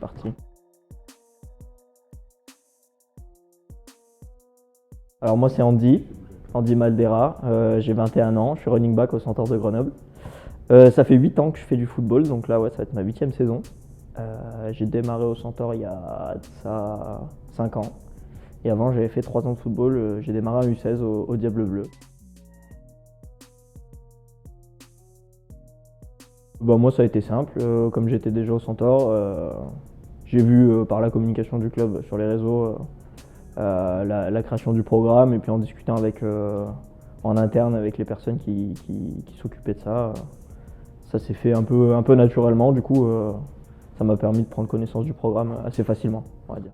parti. Alors moi c'est Andy Maldera, j'ai 21 ans, je suis running back au Centaure de Grenoble. Ça fait 8 ans que je fais du football, donc là ouais, ça va être ma 8e saison. J'ai démarré au Centaure il y a ça 5 ans. Et avant j'avais fait 3 ans de football, j'ai démarré en U16 au Diable Bleu. Bah, moi ça a été simple, comme j'étais déjà au Centaure, j'ai vu par la communication du club sur les réseaux la création du programme et puis en discutant en interne avec les personnes qui s'occupaient de ça, ça s'est fait un peu naturellement. Du coup, ça m'a permis de prendre connaissance du programme assez facilement, on va dire.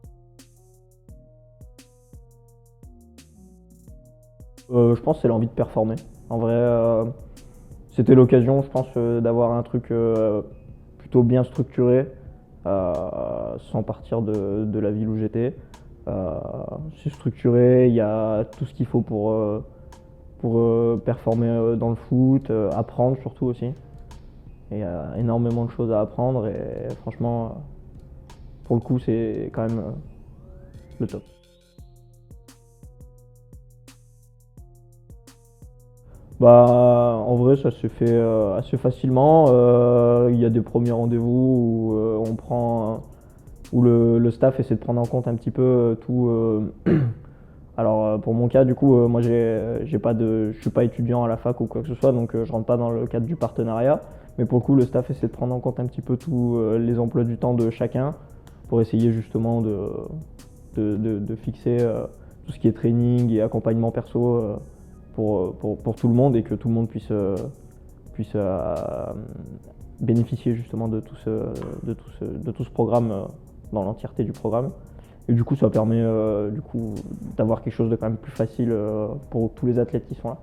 Je pense que c'est l'envie de performer. En vrai, c'était l'occasion, je pense, d'avoir un truc plutôt bien structuré, sans partir de la ville où j'étais. C'est structuré, il y a tout ce qu'il faut pour performer dans le foot, apprendre surtout aussi. Et il y a énormément de choses à apprendre et franchement, pour le coup, c'est quand même le top. Bah, en vrai, ça se fait assez facilement. Il y a des premiers rendez-vous où le staff essaie de prendre en compte un petit peu tout. Alors pour mon cas, du coup, moi je suis pas étudiant à la fac ou quoi que ce soit, donc je rentre pas dans le cadre du partenariat. Mais pour le coup, le staff essaie de prendre en compte un petit peu tous les emplois du temps de chacun pour essayer justement de fixer tout ce qui est training et accompagnement perso pour tout le monde et que tout le monde puisse bénéficier justement de tout ce programme dans l'entièreté du programme. Et du coup, ça permet d'avoir quelque chose de quand même plus facile pour tous les athlètes qui sont là.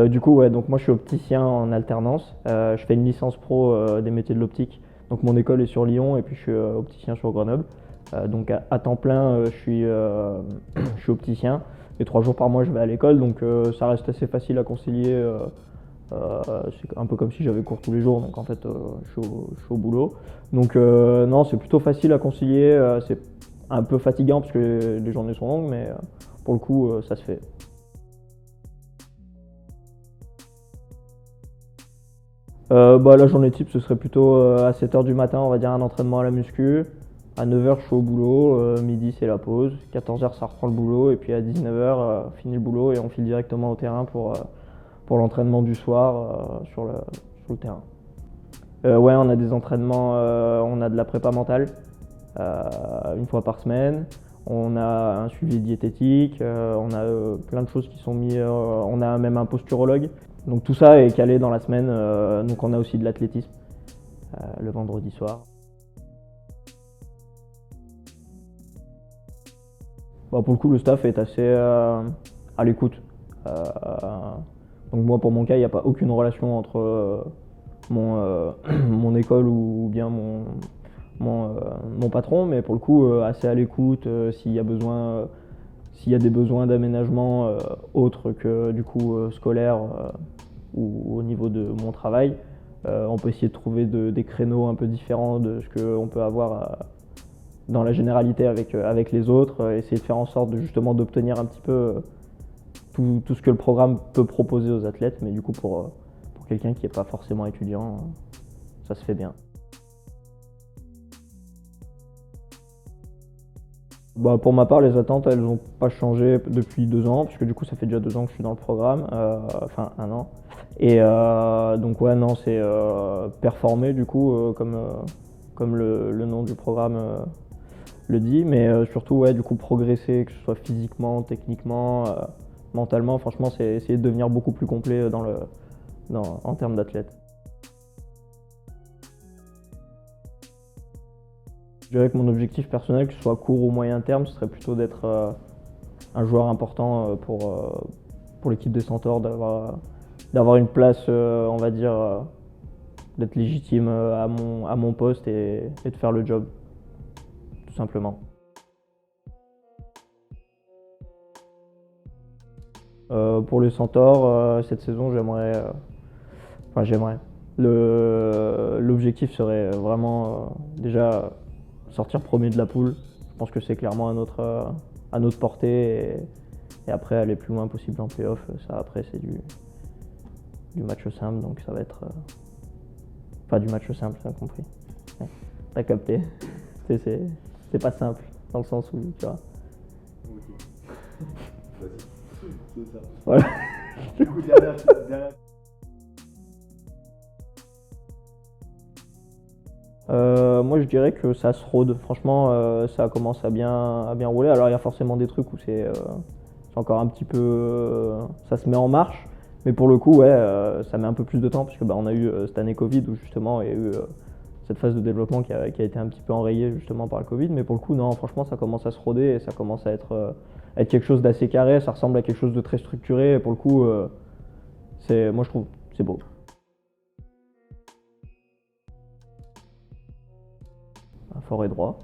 Du coup, ouais, donc moi je suis opticien en alternance. Je fais une licence pro des métiers de l'optique. Donc mon école est sur Lyon et puis je suis opticien sur Grenoble. Donc à temps plein, je suis opticien. Et 3 jours par mois, je vais à l'école. Donc ça reste assez facile à concilier. C'est un peu comme si j'avais cours tous les jours. Donc en fait, je suis au boulot. Donc non, c'est plutôt facile à concilier. C'est un peu fatigant parce que les journées sont longues, mais pour le coup, ça se fait. Bah, la journée type, ce serait plutôt à 7 h du matin, on va dire un entraînement à la muscu. À 9 h, je suis au boulot. Midi, c'est la pause. 14 h, ça reprend le boulot. Et puis à 19 h, fini le boulot et on file directement au terrain pour l'entraînement du soir sur le terrain. Ouais, on a des entraînements, on a de la prépa mentale une fois par semaine. On a un suivi diététique, on a plein de choses qui sont mises. On a même un posturologue. Donc tout ça est calé dans la semaine. Donc on a aussi de l'athlétisme le vendredi soir. Bah, pour le coup, le staff est assez à l'écoute. Euh, donc moi, pour mon cas, il n'y a pas aucune relation entre mon école ou bien mon, euh, mon patron, mais pour le coup, assez à l'écoute s'il y a des besoins d'aménagement autres que du coup scolaire ou au niveau de mon travail. On peut essayer de trouver des créneaux un peu différents de ce qu'on peut avoir dans la généralité avec les autres, essayer de faire en sorte justement d'obtenir un petit peu tout ce que le programme peut proposer aux athlètes, mais du coup pour quelqu'un qui n'est pas forcément étudiant, ça se fait bien. Bah, pour ma part, les attentes, elles n'ont pas changé depuis 2 ans, puisque du coup, ça fait déjà 2 ans que je suis dans le programme, enfin un an. Et donc, ouais, non, c'est performer, du coup, comme le nom du programme le dit, mais surtout, ouais, du coup, progresser, que ce soit physiquement, techniquement, mentalement. Franchement, c'est essayer de devenir beaucoup plus complet en termes d'athlète. Je dirais que mon objectif personnel, que ce soit court ou moyen terme, ce serait plutôt d'être un joueur important pour l'équipe des Centaures, d'avoir une place, on va dire, d'être légitime à mon poste et de faire le job, tout simplement. Pour les Centaures, cette saison, j'aimerais. Enfin, j'aimerais. L'objectif serait vraiment déjà sortir premier de la poule. Je pense que c'est clairement à notre portée. Et après, aller le plus loin possible en playoff. Ça, après, c'est du match simple. Donc, ça va être. Enfin, du match simple, t'as compris. Ouais, t'as capté. C'est pas simple, dans le sens où, tu vois. Ok. Vas-y. C'est ça. Voilà. Du coup, derrière. Moi, je dirais que ça se rôde. Franchement, ça commence à bien rouler. Alors, il y a forcément des trucs où c'est encore un petit peu. Ça se met en marche. Mais pour le coup, ouais, ça met un peu plus de temps. Parce que on a eu cette année Covid où justement il y a eu cette phase de développement qui a été un petit peu enrayée justement par le Covid. Mais pour le coup, non, franchement, ça commence à se roder et ça commence à être quelque chose d'assez carré. Ça ressemble à quelque chose de très structuré. Et pour le coup, moi, je trouve, c'est beau. Fort et droit.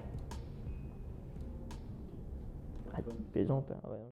Ah, plaisante, hein, ouais.